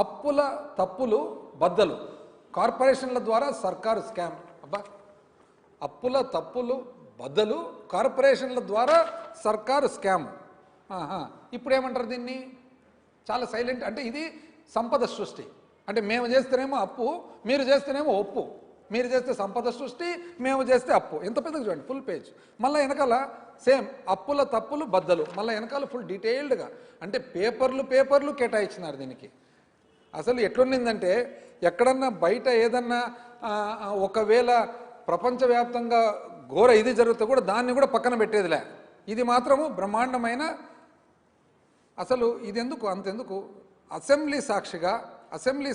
అప్పుల తప్పులు బద్దలు, కార్పొరేషన్ల ద్వారా సర్కారు స్కామ్. అబ్బా, అప్పుల తప్పులు బద్దలు, కార్పొరేషన్ల ద్వారా సర్కారు స్కామ్. ఇప్పుడు ఏమంటారు దీన్ని? చాలా సైలెంట్. అంటే ఇది సంపద సృష్టి. అంటే మేము చేస్తేనేమో అప్పు, మీరు చేస్తేనేమో ఒప్పు. మీరు చేస్తే సంపద సృష్టి, మేము చేస్తే అప్పు. ఎంత పెద్దగా చూడండి, ఫుల్ పేజ్. మళ్ళీ వెనకాల సేమ్ అప్పుల తప్పులు బద్దలు, మళ్ళీ వెనకాల ఫుల్ డీటెయిల్డ్గా. అంటే పేపర్లు కేటాయించినారు దీనికి. అసలు ఎట్లుండిందంటే, ఎక్కడన్నా బయట ఏదన్నా ఒకవేళ ప్రపంచవ్యాప్తంగా ఘోర ఇది జరిగితే కూడా దాన్ని కూడా పక్కన పెట్టేదిలే. ఇది మాత్రము బ్రహ్మాండమైన. అసలు ఇదెందుకు అంతెందుకు, అసెంబ్లీ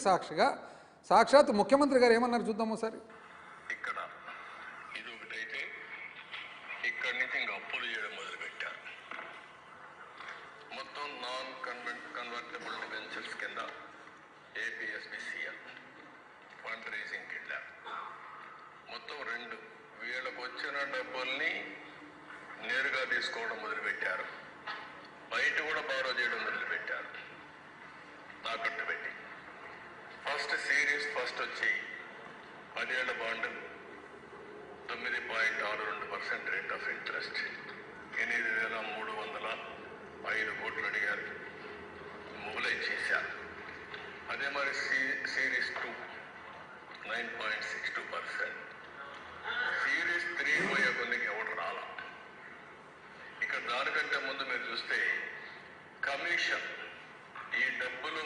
సాక్షిగా సాక్షాత్ ముఖ్యమంత్రి గారు ఏమన్నారు చూద్దాం ఒకసారి. ఇక్కడ ఇది ఒకటైతే ఇక్కడి నుంచి ఇంకా అప్పులు చేయడం మొదలుపెట్టారు. మొత్తం నాన్ కన్వర్టబుల్ డిబెంచర్స్ కింద ఏపీఎస్బిసిఎల్ ఫండ్ రైజింగ్ కింద మొత్తం 2 వీళ్ళకు వచ్చిన డబ్బుల్ని నేరుగా తీసుకోవడం మొదలుపెట్టారు. బయట కూడా బారో చేయడం మొదలుపెట్టారు తాకట్టు పెట్టి. ఫస్ట్ వచ్చి 10 ఏళ్ల బాండులు 9.62% రేట్ ఆఫ్ ఇంట్రెస్ట్, 8,305 కోట్లు అడిగారు, మొబిలైజ్ చేశారు. అదే మరి సిరీస్ 2 9.62%, సిరీస్ 3 పోయే కొన్నికి ఎవరు రాలా. ఇక దానికంటే ముందు మీరు చూస్తే కమిషన్, ఈ డబ్బులు